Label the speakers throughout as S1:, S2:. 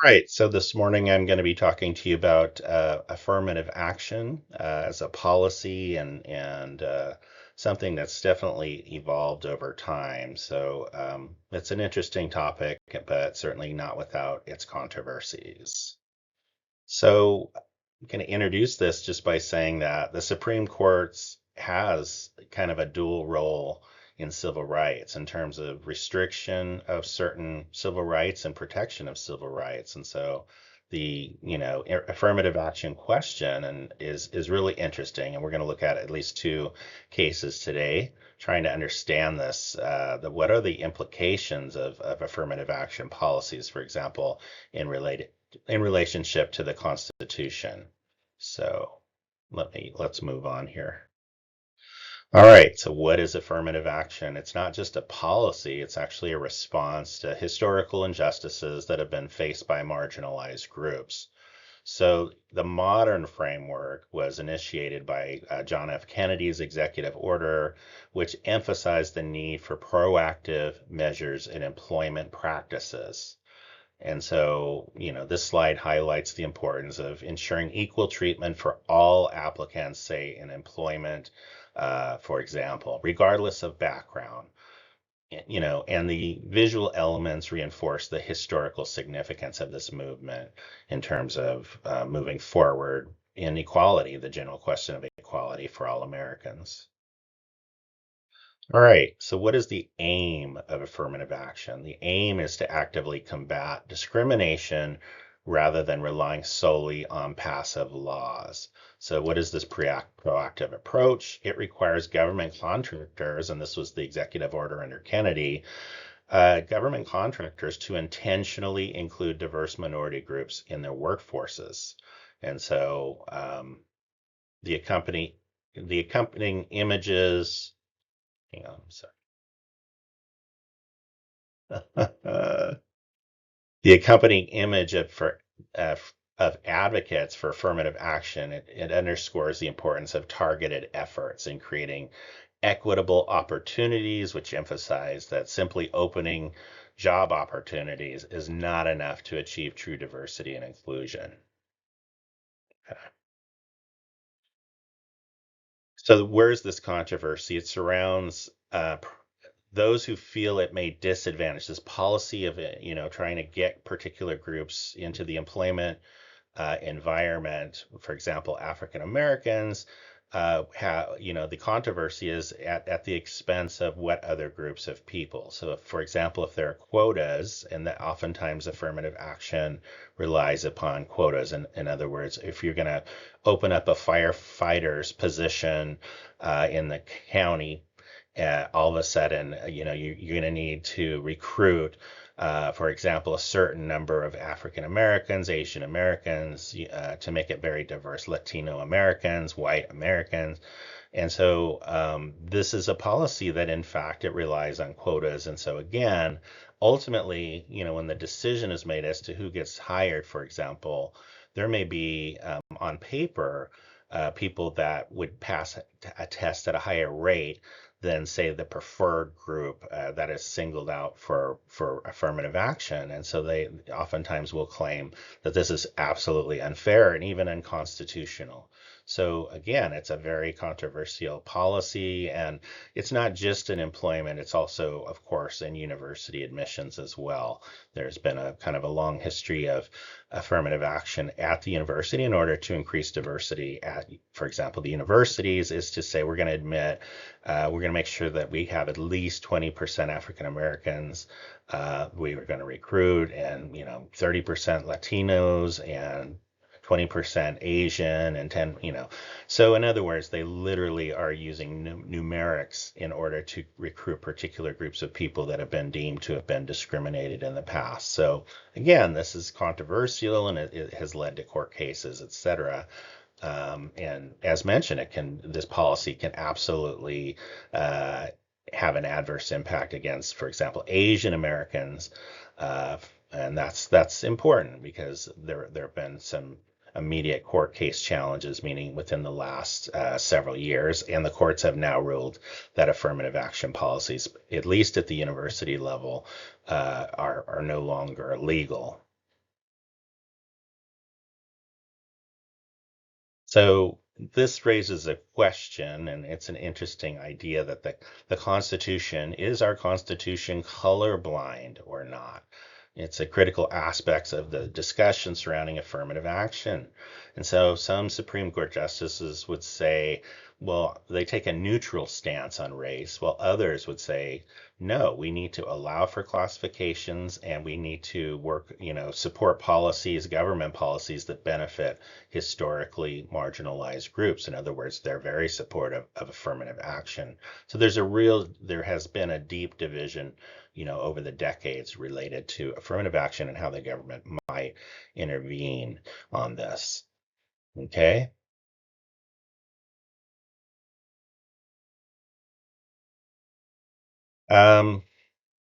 S1: Right. So this morning I'm going to be talking to you about affirmative action as a policy and something that's definitely evolved over time. So it's an interesting topic, but certainly not without its controversies. So I'm going to introduce this just by saying that the Supreme Court has kind of a dual role in civil rights in terms of restriction of certain civil rights and protection of civil rights. And so affirmative action question is really interesting. And we're going to look at least two cases today, trying to understand this. What are the implications of affirmative action policies, for example, in relationship to the Constitution. So let's move on here. All right, so what is affirmative action? It's not just a policy, it's actually a response to historical injustices that have been faced by marginalized groups. So the modern framework was initiated by John F. Kennedy's executive order, which emphasized the need for proactive measures in employment practices. And so, this slide highlights the importance of ensuring equal treatment for all applicants, say in employment, for example, regardless of background. And the visual elements reinforce the historical significance of this movement in terms of moving forward in equality, the general question of equality for all Americans. All right, so what is the aim of affirmative action? The aim is to actively combat discrimination rather than relying solely on passive laws. So, what is this proactive approach? It requires government contractors, and this was the executive order under Kennedy, government contractors to intentionally include diverse minority groups in their workforces. And so, the accompanying the accompanying images. Hang on, I'm sorry. The accompanying image uh, of advocates for affirmative action, it underscores the importance of targeted efforts in creating equitable opportunities, which emphasize that simply opening job opportunities is not enough to achieve true diversity and inclusion. So where's this controversy? It surrounds those who feel it may disadvantage this policy of trying to get particular groups into the employment environment. For example, African Americans have, the controversy is at the expense of what other groups of people. So, for example, if there are quotas, and that oftentimes affirmative action relies upon quotas. In other words, if you're going to open up a firefighter's position in the county, all of a sudden, you're going to need to recruit, for example, a certain number of African Americans, Asian Americans, to make it very diverse, Latino Americans, white Americans. And so this is a policy that, in fact, it relies on quotas. And so, again, ultimately, when the decision is made as to who gets hired, for example, there may be on paper people that would pass a test at a higher rate than, say, the preferred group that is singled out for affirmative action. And so they oftentimes will claim that this is absolutely unfair and even unconstitutional. So again, it's a very controversial policy, and it's not just in employment, it's also, of course, in university admissions as well. There's been a kind of a long history of affirmative action at the university in order to increase diversity at, for example, the universities, is to say we're going to admit, we're going to make sure that we have at least 20% African Americans. We are going to recruit, and 30% Latinos and 20% Asian and 10. So in other words, they literally are using numerics in order to recruit particular groups of people that have been deemed to have been discriminated in the past. So again, this is controversial, and it has led to court cases, et cetera. And as mentioned, this policy can absolutely have an adverse impact against, for example, Asian Americans, and that's important because there have been some immediate court case challenges, meaning within the last several years, and the courts have now ruled that affirmative action policies, at least at the university level, are no longer legal. So this raises a question, and it's an interesting idea that the Constitution, is our Constitution colorblind or not? It's a critical aspect of the discussion surrounding affirmative action. And so some Supreme Court justices would say, well, they take a neutral stance on race, while others would say, no, we need to allow for classifications and we need to work, support policies, government policies that benefit historically marginalized groups. In other words, they're very supportive of affirmative action. So there has been a deep division, over the decades related to affirmative action and how the government might intervene on this. Okay. Um,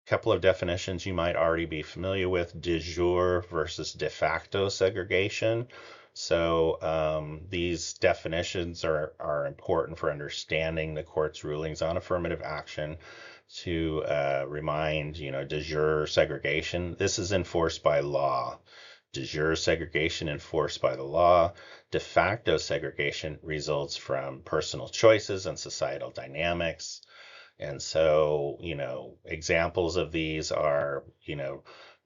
S1: Couple of definitions you might already be familiar with: de jure versus de facto segregation. So these definitions are important for understanding the court's rulings on affirmative action. To remind, de jure segregation, this is enforced by law. De jure segregation enforced by the law. De facto segregation results from personal choices and societal dynamics. And so, examples of these are,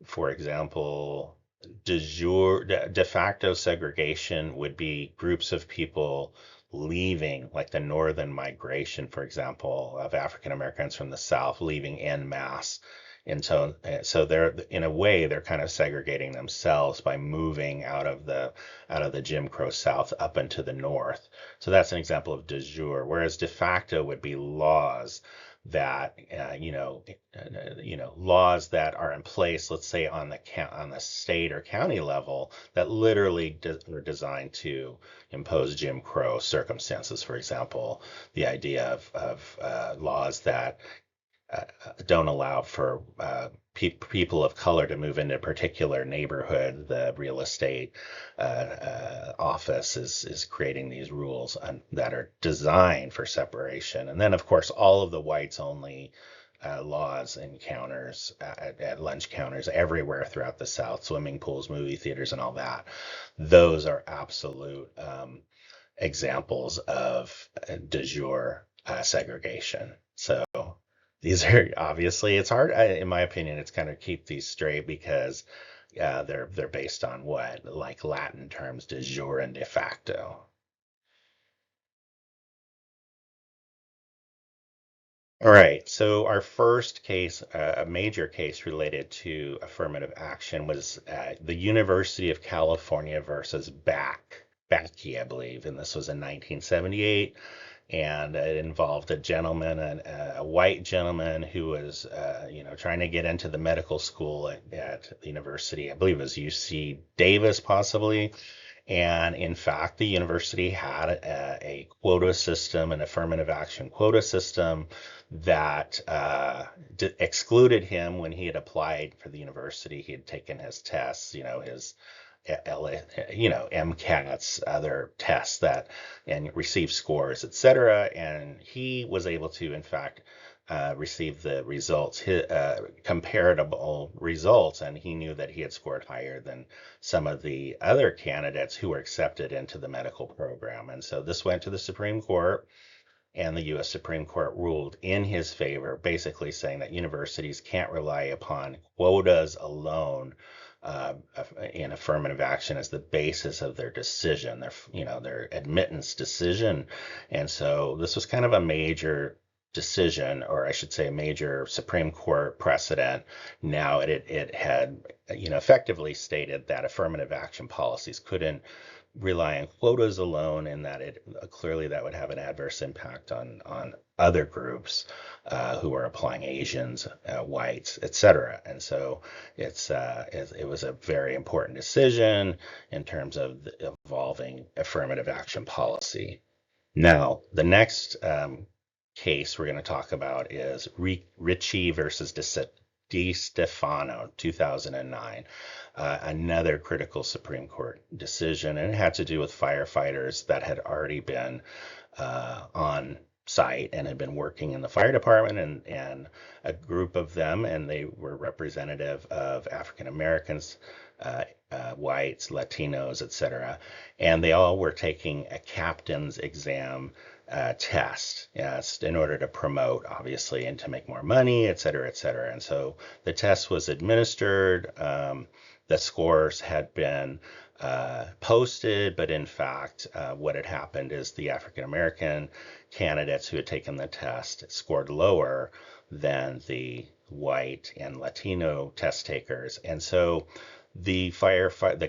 S1: for example, de facto segregation would be groups of people leaving, like the northern migration, for example, of African Americans from the South leaving en masse. And so they're, in a way, they're kind of segregating themselves by moving out of the Jim Crow South up into the North. So that's an example of de jure. Whereas de facto would be laws that laws that are in place, let's say on the state or county level, that literally are designed to impose Jim Crow circumstances. For example, the idea of laws that don't allow for people of color to move into a particular neighborhood. The real estate office is creating these rules that are designed for separation. And then, of course, all of the whites only laws and counters at lunch counters everywhere throughout the South, swimming pools, movie theaters, and all that. Those are absolute examples of de jure segregation. So these are obviously, it's hard, in my opinion, it's kind of keep these straight because they're based on what, like Latin terms, de jure and de facto. All right, so our first case, a major case related to affirmative action, was the University of California versus Backey, I believe, and this was in 1978, and it involved a gentleman, a white gentleman who was, trying to get into the medical school at the university. I believe it was UC Davis, possibly. And in fact, the university had a quota system, an affirmative action quota system that excluded him when he had applied for the university. He had taken his tests, his MCATs, other tests and received scores, etc. And he was able to, in fact, receive the results, comparable results, and he knew that he had scored higher than some of the other candidates who were accepted into the medical program. And so this went to the Supreme Court, and the U.S. Supreme Court ruled in his favor, basically saying that universities can't rely upon quotas alone in affirmative action as the basis of their decision, their admittance decision. And so this was kind of a major decision, or I should say a major Supreme Court precedent. Now it had, effectively stated that affirmative action policies couldn't rely on quotas alone, and that it clearly that would have an adverse impact on other groups who are applying, Asians, whites, etc. And so it was a very important decision in terms of evolving affirmative action policy. Now, the next case we're going to talk about is Ritchie versus DeStefano, 2009, another critical Supreme Court decision, and it had to do with firefighters that had already been on site and had been working in the fire department, and a group of them, and they were representative of African Americans, whites, Latinos, etc. And they all were taking a captain's exam test, yes, in order to promote, obviously, and to make more money, et cetera, et cetera. And so the test was administered. The scores had been posted, but in fact, what had happened is the African American candidates who had taken the test scored lower than the white and Latino test takers. And so the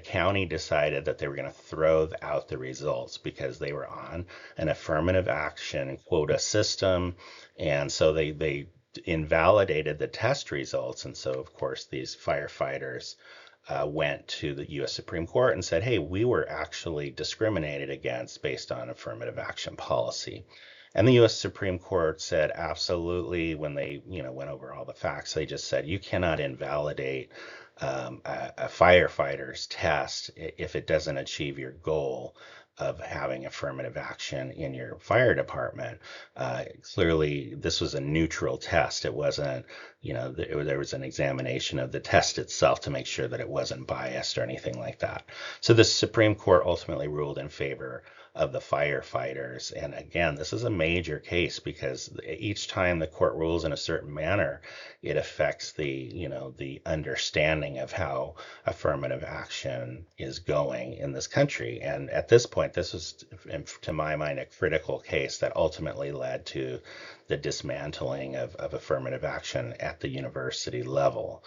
S1: county decided that they were going to throw out the results because they were on an affirmative action quota system. And so they invalidated the test results. And so, of course, these firefighters went to the U.S. Supreme Court and said, hey, we were actually discriminated against based on affirmative action policy. And the U.S. Supreme Court said absolutely, when they went over all the facts, they just said you cannot invalidate a firefighter's test if it doesn't achieve your goal of having affirmative action in your fire department. Clearly, this was a neutral test. It wasn't, there was an examination of the test itself to make sure that it wasn't biased or anything like that. So the Supreme Court ultimately ruled in favor of the firefighters. And again, this is a major case because each time the court rules in a certain manner, it affects the understanding of how affirmative action is going in this country. And at this point, this was, to my mind, a critical case that ultimately led to the dismantling of affirmative action at the university level.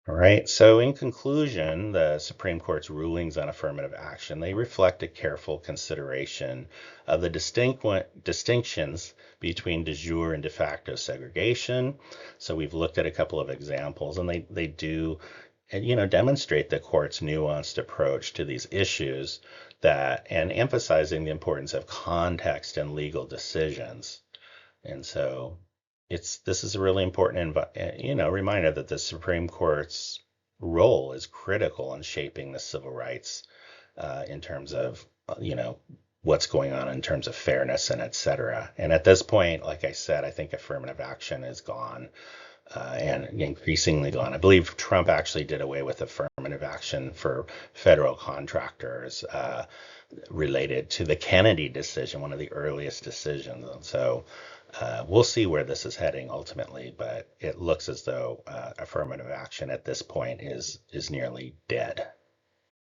S1: All right. So in conclusion, the Supreme Court's rulings on affirmative action, they reflect a careful consideration of the distinctions between de jure and de facto segregation. So we've looked at a couple of examples, and they do demonstrate the court's nuanced approach to these issues, and emphasizing the importance of context and legal decisions. And so this is a really important reminder that the Supreme Court's role is critical in shaping the civil rights in terms of what's going on in terms of fairness and et cetera. And at this point, like I said, I think affirmative action is gone. And increasingly gone. I believe Trump actually did away with affirmative action for federal contractors related to the Kennedy decision, one of the earliest decisions. And so we'll see where this is heading ultimately, but it looks as though affirmative action at this point is nearly dead.